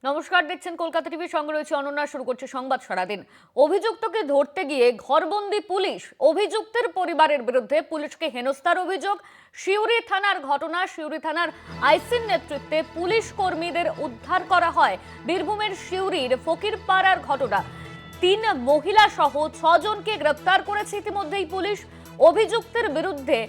নমস্কার, দেখছেন কলকাতা টিভি, সঙ্গে রয়েছে অনন্যা। শুরু করছে সংবাদ সারাদিন। অভিযুক্তকে ধরতে গিয়ে ঘরবন্দি পুলিশ, অভিযুক্তের পরিবারের বিরুদ্ধে পুলিশকে হেনস্থার অভিযোগ। সিউড়ি থানার ঘটনা। সিউড়ি থানার আইসির নেতৃত্বে পুলিশ কর্মীদের উদ্ধার করা হয়। বীরভূমের সিউড়ির ফকিরপাড়ার ঘটনা। 3 মহিলা সহ 6 জনকে গ্রেপ্তার করেছে ইতিমধ্যেই পুলিশ। অভিযুক্তের বিরুদ্ধে,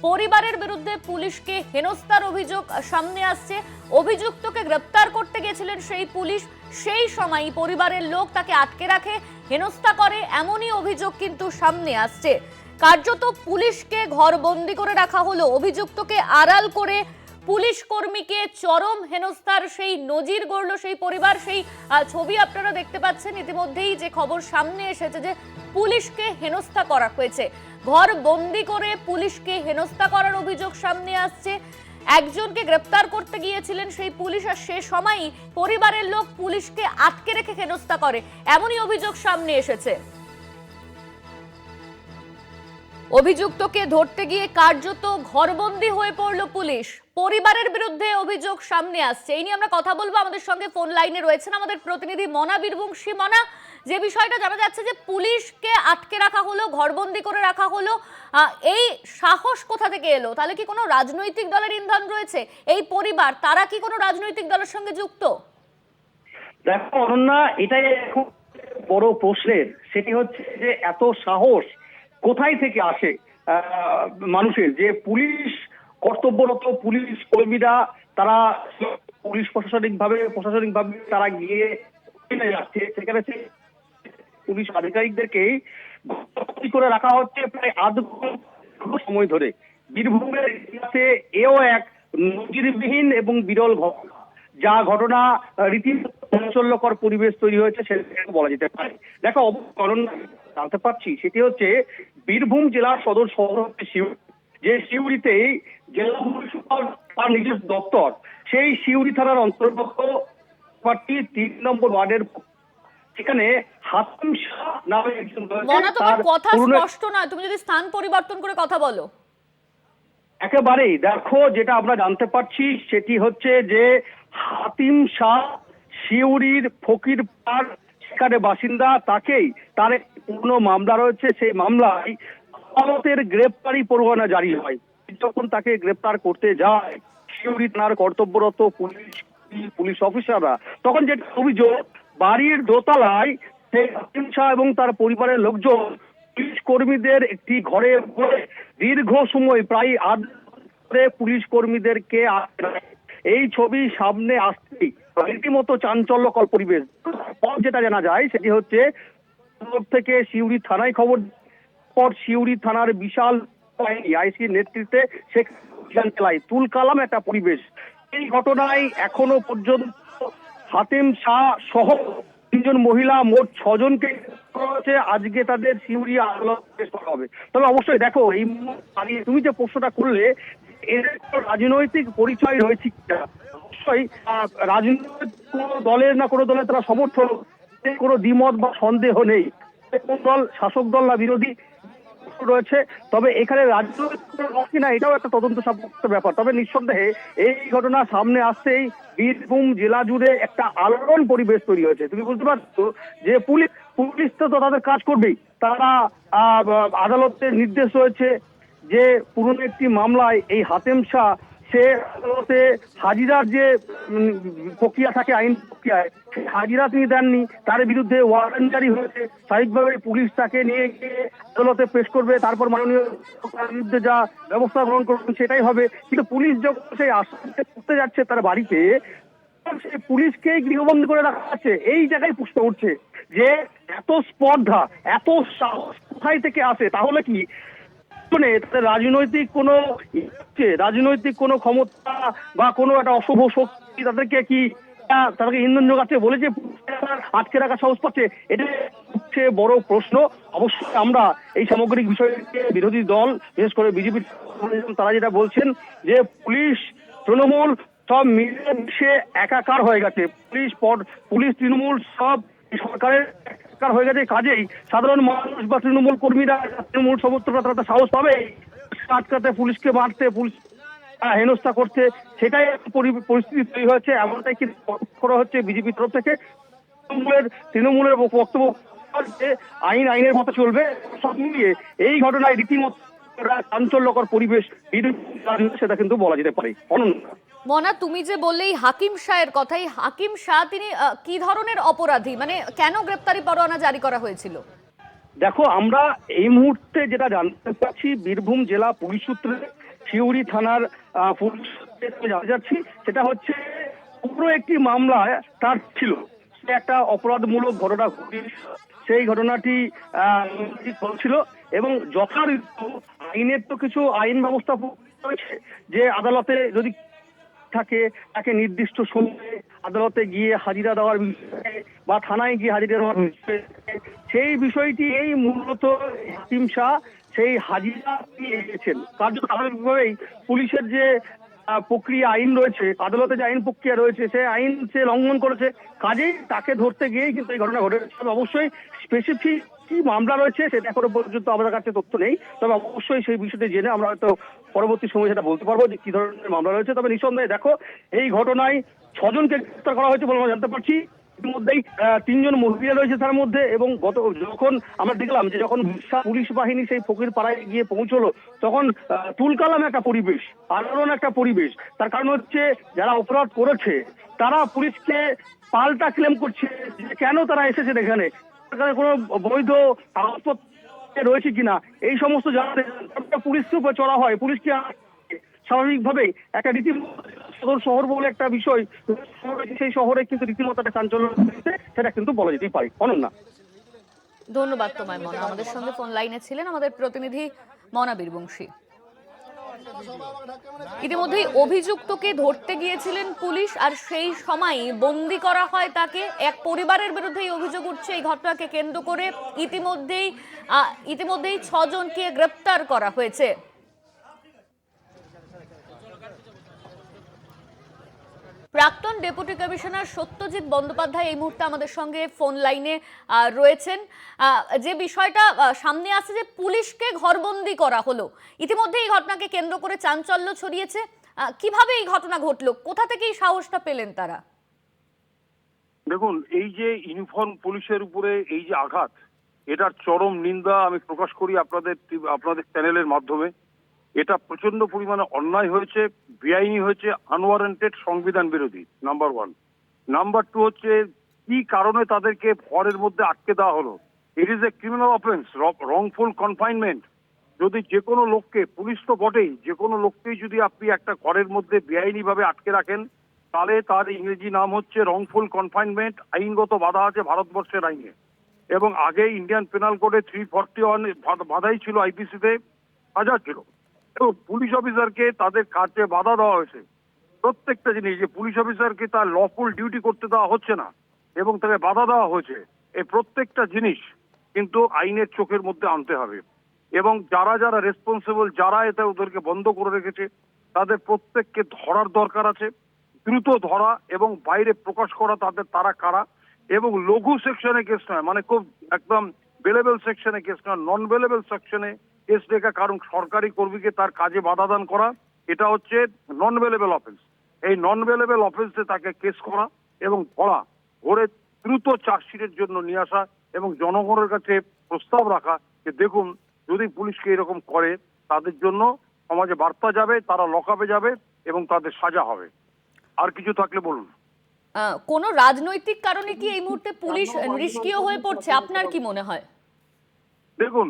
পরিবারের বিরুদ্ধে পুলিশকে হেনস্থার অভিযোগ সামনে আসছে। অভিযুক্তকে গ্রেপ্তার করতে গেছিলেন সেই পুলিশ, সেই সময়ই পরিবারের লোক তাকে আটকে রাখে, হেনস্থা করে, এমনই অভিযোগ কিন্তু সামনে আসছে। কার্যত পুলিশকে ঘরবন্দি করে রাখা হলো, অভিযুক্তকে আড়াল করে পুলিশ কর্মীকে চরম হেনস্থার সেই নজির গড়ল সেই পরিবার। সেই ছবি আপনারা দেখতে পাচ্ছেন ইতিমধ্যেই, যে খবর সামনে এসেছে যে পুলিশকে হেনস্থা করা হয়েছে। ঘর বন্দি করে পুলিশকে হেনস্থা করার অভিযোগ সামনে আসছে। একজনকে গ্রেপ্তার করতে গিয়েছিলেন সেই পুলিশ, আর সে সময়ই পরিবারের লোক পুলিশকে আটকে রেখে হেনস্থা করে, এমনই অভিযোগ সামনে এসেছে। অভিযুক্তকে ধরতে গিয়ে কার্যত ঘরবন্দি হয়ে পড়ল পুলিশ। পরিবারের বিরুদ্ধে অভিযোগ সামনে আসছে। এই নিয়ে আমরা কথা বলবো। আমাদের সঙ্গে ফোন লাইনে রয়েছেন আমাদের প্রতিনিধি মনা বীরবংশী। মনা, যে বিষয়টা জানা যাচ্ছে যে পুলিশকে আটকে রাখা হলো, ঘরবন্দি করে রাখা হলো, এই সাহস কোথা থেকে এলো? তাহলে কি কোনো রাজনৈতিক দলের ইন্ধন রয়েছে? এই পরিবার, তারা কি কোনো রাজনৈতিক দলের সঙ্গে যুক্ত? দেখো অনন্যা, এটাই এখন বড় প্রশ্নের। সেটি হচ্ছে যে এত সাহস কোথায় থেকে আসে মানুষের, যে পুলিশ কর্তব্যরত পুলিশ কর্মীরা তারা পুলিশ প্রশাসনিকভাবে তারা গিয়ে যাচ্ছে, সেখানে পুলিশ আধিকারিকদেরকেই বন্দি করে রাখা হচ্ছে প্রায় আধ ঘন্টা সময় ধরে। বীরভূমের ইতিহাসে এও এক নজিরবিহীন এবং বিরল ঘটনা, যা ঘটনা রীতিমতো চাঞ্চল্যকর পরিবেশ তৈরি হয়েছে সেটা বলা যেতে পারে। দেখো, জানতে পারছি সেটি হচ্ছে বীরভূম জেলার সদর শহর হচ্ছে সিউড়ি। যে সিউড়িতেই জেলা মুন্সিপাল তার নিজস্ব দপ্তর, সেই সিউড়ি থানার অন্তর্গত 3 নম্বর ওয়ার্ডের সেখানে হাতিম শাহ নামে একজন মনা, তোমার কথা স্পষ্ট নয়, তুমি যদি স্থান পরিবর্তন করে কথা বলো। একেবারেই। দেখো, যেটা আমরা জানতে পারছি সেটি হচ্ছে যে হাতিম শাহ সিউড়ির ফকিরপাড় সেখানে বাসিন্দা, তাকেই তার পুরনো মামলা রয়েছে, সেই মামলায় আদালতের গ্রেপ্তারি পরোয়ানা জারি হয়। যখন তাকে গ্রেপ্তার করতে যায় সিউড়ি থানার কর্তব্যরত পুলিশ অফিসাররা, তখন যেটা অভিযোগ, বাড়ির দোতলায় সেই হাতিম শাহ এবং তার পরিবারের লোকজন পুলিশ কর্মীদের একটি ঘরে দীর্ঘ সময় প্রায় পুলিশ কর্মীদেরকে এই ছবি সামনে আসতেই রীতিমতো চাঞ্চল্যকর পরিবেশ। যেটা জানা যায় সেটি হচ্ছে থেকে সিউড়ি থানায় খবর পর সিউড়ি থানার বিশাল আইসির নেতৃত্বে সেখানে তুলকালাম একটা পরিবেশ। এই ঘটনায় এখনো পর্যন্ত হাতিম শাহ সহ 3 জন মহিলা, মোট 6 জনকে আজকে তাদের সিউড়ি আদালতে পেশ করা হবে। তবে অবশ্যই দেখো, এই তুমি যে প্রশ্নটা করলে, এর রাজনৈতিক পরিচয় রয়েছে কিনা, অবশ্যই রাজনৈতিক কোনো দলের না কোনো দলের তারা সমর্থন, কোনো দ্বিমত বা সন্দেহ নেই। কোন দল শাসক দল না বিরোধী রয়েছে, তবে এখানে রাজনৈতিক না এটাও একটা তদন্ত সাপেক্ষ ব্যাপার। তবে নিঃসন্দেহে এই ঘটনা সামনে আসতেই বীরভূম জেলা জুড়ে একটা আলোড়ন পরিবেশ তৈরি হয়েছে। তুমি বুঝতে পারছো যে পুলিশ তো তাদের কাজ করবেই। তারা আদালতের নির্দেশ রয়েছে যে পুরনো একটি মামলায় এই হাতিম শাহ সে আদালতে হাজিরার যে প্রক্রিয়া থাকে, আইন প্রক্রিয়ায় হাজিরা তিনি দেননি, তার বিরুদ্ধে ওয়ারেন্ট জারি হয়েছে। স্বাভাবিকভাবে পুলিশ তাকে নিয়ে গিয়ে আদালতে পেশ করবে, তারপর মাননীয় বিরুদ্ধে যা ব্যবস্থা গ্রহণ করবেন সেটাই হবে। কিন্তু পুলিশ যখন সেই আসামিকে করতে যাচ্ছে তার বাড়িতে, সেই পুলিশকেই গৃহবন্দী করে রাখা হচ্ছে। এই জায়গায় প্রশ্ন উঠছে যে এত স্পর্ধা, এত সাহস কোথায় থেকে আসে? তাহলে কি রাজনৈতিক কোনো ক্ষমতা বা কোনো একটা অশুভ শক্তি তাদেরকে ইন্ধন যোগাচ্ছে বলে যে আটকে রাখা সাহস পাচ্ছে? এটা হচ্ছে বড় প্রশ্ন। অবশ্যই আমরা এই সামগ্রিক বিষয়কে বিরোধী দল, বিশেষ করে বিজেপি, তারা যেটা বলছেন যে পুলিশ তৃণমূল সব মিলে মিশে একাকার হয়ে গেছে, পুলিশ তৃণমূল সব সরকারের হয়ে গেছে। কাজেই সাধারণ মানুষ বা তৃণমূল কর্মীরা, তৃণমূল সমর্থকরা তারা সাহস পাবে আটকাতে, পুলিশকে মারতে, পুলিশ হেনস্থা করছে, সেটাই পরিস্থিতি তৈরি হয়েছে, এমনটাই কিন্তু করা হচ্ছে বিজেপির তরফ থেকে। তৃণমূলের বক্তব্য যে আইনের মতো চলবে। সব মিলিয়ে এই ঘটনায় রীতিমতো চাঞ্চল্যকর পরিবেশ সেটা কিন্তু বলা যেতে পারে। অনন্যা, মনা, তুমি যে বললে এই হাকিম শাহের কথাই, হাকিম শাহ তিনি কি ধরনের অপরাধী, মানে কেন গ্রেপ্তারি পরোয়ানা জারি করা হয়েছিল? দেখো, আমরা এই মুহূর্তে যেটা জানতে পারছি বীরভূম জেলা পুলিশ সূত্রে, সিউড়ি থানার পুলিশ সূত্রে জানতে যাচ্ছি, সেটা হচ্ছে পুরো একটি মামলা তার ছিল। সে একটা অপরাধমূলক ঘটনা ঘটিয়েছিল, সেই ঘটনাটি চলছিল এবং যথারীতি আইনের তো কিছু আইন ব্যবস্থা রয়েছে, যে আদালতে যদি থাকে তাকে নির্দিষ্ট সময়ে আদালতে গিয়ে হাজিরা দেওয়ার বিষয়ে বা থানায় গিয়ে হাজিরা দেওয়ার বিষয়ে, সেই বিষয়টি এই মূলত হাকিম শাহ সেই হাজিরা নিয়ে এসেছেন। কার্যত স্বাভাবিকভাবেই পুলিশের যে প্রক্রিয়া আইন রয়েছে, আদালতে যে আইন প্রক্রিয়া রয়েছে, সেই আইন সে লঙ্ঘন করেছে, কাজেই তাকে ধরতে গিয়েই কিন্তু এই ঘটনা ঘটেছে। অবশ্যই স্পেসিফিক কি মামলা রয়েছে সেটা এখনো পর্যন্ত আমাদের কাছে তথ্য নেই, তবে অবশ্যই সেই বিষয়টি জেনে আমরা হয়তো পরবর্তী সময় সেটা বলতে পারবো যে কি ধরনের মামলা রয়েছে। তবে নিঃসন্দেহে দেখো, এই ঘটনায় 6 জনকে গ্রেফতার করা হয়েছে বলে আমরা জানতে পারছি। ইতিমধ্যেই 3 জন মহিলা রয়েছে তার মধ্যে, এবং যখন আমরা দেখলাম যে যখন পুলিশ বাহিনী সেই ফকির পাড়ায় গিয়ে পৌঁছলো, তখন তুলকালাম একটা পরিবেশ, আলোড়ন একটা পরিবেশ। তার কারণ হচ্ছে যারা অপরাধ করেছে তারা পুলিশকে পাল্টা ক্লেম করছে যে কেন তারা এসেছেন এখানে, কোনো বৈধ কাগজপত্র রয়েছে কিনা, এই সমস্ত জানাতে পুলিশকে উপর চড়া হয়। পুলিশকে স্বাভাবিকভাবেই একটা রীতিমতো সদর শহর বলে একটা বিষয়, সেই শহরে কিন্তু রীতিমতো একটা চাঞ্চল্য রয়েছে, সেটা কিন্তু বলা যেতেই পারে। অনন্যা, ধন্যবাদ তোমায় মনা। আমাদের সঙ্গে ফোন লাইনে ছিলেন আমাদের প্রতিনিধি মনা বীরবংশী। ইতিমধ্যেই অভিযুক্তকে ধরতে গিয়েছিলেন পুলিশ, আর সেই সময় বন্দি করা হয় তাকে। এক পরিবারের বিরুদ্ধে অভিযোগ উঠছে এই ঘটনাকে কেন্দ্র করে। ইতিমধ্যেই 6 জনকে গ্রেপ্তার করা হয়েছে। প্রাক্তন ডেপুটি কমিশনার সত্যজিৎ বন্দ্যোপাধ্যায় এই মুহূর্তে আমাদের সঙ্গে ফোন লাইনে রয়েছেন। যে বিষয়টা সামনে আসছে যে পুলিশকে ঘরবন্দি করা হলো, ইতিমধ্যে এই ঘটনাকে কেন্দ্র করে চাঞ্চল্য ছড়িয়েছে। কিভাবে এই ঘটনা ঘটলো, কোথা থেকে এই সাহসটা পেলেন তারা? দেখুন, এই যে ইউনিফর্ম পুলিশের উপরে এই যে আঘাত, এটার চরম নিন্দা আমি প্রকাশ করি আপনাদের চ্যানেলের মাধ্যমে। এটা প্রচন্ড পরিমাণে অন্যায় হয়েছে, বেআইনি হয়েছে, আনওয়ারেন্টেড, সংবিধান বিরোধী, নাম্বার 1। নাম্বার 2 হচ্ছে কি কারণে তাদেরকে ঘরের মধ্যে আটকে দেওয়া হলো। It is a criminal offence, wrongful confinement. যদি যে কোনো লোককে, পুলিশ তো বটেই, যে কোনো লোককেই যদি আপনি একটা ঘরের মধ্যে বেআইনি ভাবে আটকে রাখেন, তাহলে তার ইংরেজি নাম হচ্ছে রংফুল কনফাইনমেন্ট। আইনগত বাধা আছে ভারতবর্ষের আইনে, এবং আগে ইন্ডিয়ান পেনাল কোডে 341 বাধাই ছিল, আইপিসিতে সাজা ছিল। এবং পুলিশ অফিসারকে তাদের কাজে বাধা দেওয়া হয়েছে। প্রত্যেকটা জিনিস, যে পুলিশ অফিসারকে তার লফুল ডিউটি করতে দেওয়া হচ্ছে না এবং তাকে বাধা দেওয়া হয়েছে, এই প্রত্যেকটা জিনিস কিন্তু আইনের চোখের মধ্যে আনতে হবে। এবং যারা যারা রেসপন্সিবল, যারা এটা ওদেরকে বন্ধ করে রেখেছে, তাদের প্রত্যেককে ধরার দরকার আছে, দ্রুত ধরা এবং বাইরে প্রকাশ করা তারা কারা। এবং লঘু সেকশনে কেস নয়, মানে খুব একদম বেলেবল সেকশনে কেস নয়, নন বেলেবল সেকশনে কেস লেখা, কারণ সরকারি কর্মীকে তার কাজে বাধা দান করা, এটা হচ্ছে নন বেলেবল অফেন্স। এই নন বেলেবল অফেন্সে তাকে কেস করা এবং ধরা, ধরে দ্রুত চার্জশিটের জন্য নিয়ে আসা এবং জনগণের কাছে প্রস্তাব রাখা যে দেখুন, যদি পুলিশকে এরকম করে তাদের জন্য সমাজে বার্তা যাবে, তারা লকআপে যাবে এবং তাদের সাজা হবে। আর কিছু থাকলে বলুন। কোনো রাজনৈতিক কারণে কি এই মুহূর্তে পুলিশ নিষ্ক্রিয় হয়ে পড়ছে, আপনার কি মনে হয়? দেখুন,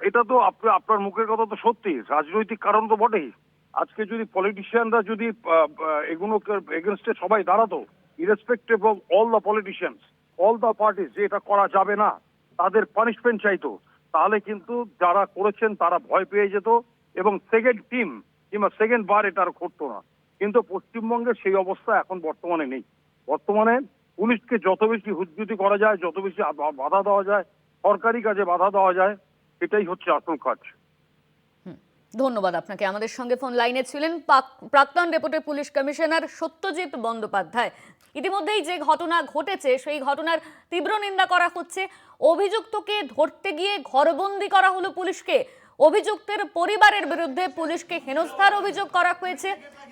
এটা তো আপনার মুখের কথা তো সত্যি, রাজনৈতিক কারণ তো বটেই। আজকে যদি পলিটিশিয়ানরা যদি এগুলো এগেনস্টে সবাই দাঁড়াতো, irrespective of all the politicians, all the parties, যে এটা করা যাবে না, তাদের পানিশমেন্ট চাইতো, তাহলে কিন্তু যারা করেছেন তারা ভয় পেয়ে যেত এবং সেকেন্ড টিম কিংবা সেকেন্ড বার এটা আর করতো না। কিন্তু পশ্চিমবঙ্গের সেই অবস্থা এখন বর্তমানে নেই। বর্তমানে পুলিশকে যত বেশি হুজ্জুতি করা যায়, যত বেশি বাধা দেওয়া যায়, সরকারি কাজে বাধা দেওয়া যায়, এটাই হচ্ছে আসল কাজ। ধন্যবাদ আপনাকে। আমাদের সঙ্গে ফোন লাইনে ছিলেন প্রাক্তন deputy police commissioner Satyajit Bandyopadhyay. ইতিমধ্যেই যে ঘটনা ঘটেছে সেই ঘটনার তীব্র নিন্দা করা হচ্ছে। অভিযুক্তকে ধরতে গিয়ে ঘরবন্দি করা হলো পুলিশকে। অভিযুক্তের পরিবারের বিরুদ্ধে পুলিশকে হেনস্থার অভিযোগ করা হয়েছে।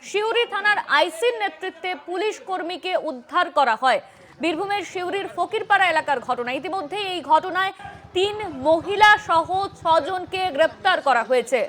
সিউড়ি থানার আইসির নেতৃত্বে পুলিশ কর্মীকে উদ্ধার করা হয়। বীরভূমের সিউড়ির ফকিরপাড়া এলাকার ঘটনা। ইতিমধ্যে এই ঘটনায় 3 মহিলা সহ 6 জনকে গ্রেপ্তার করা হয়েছে।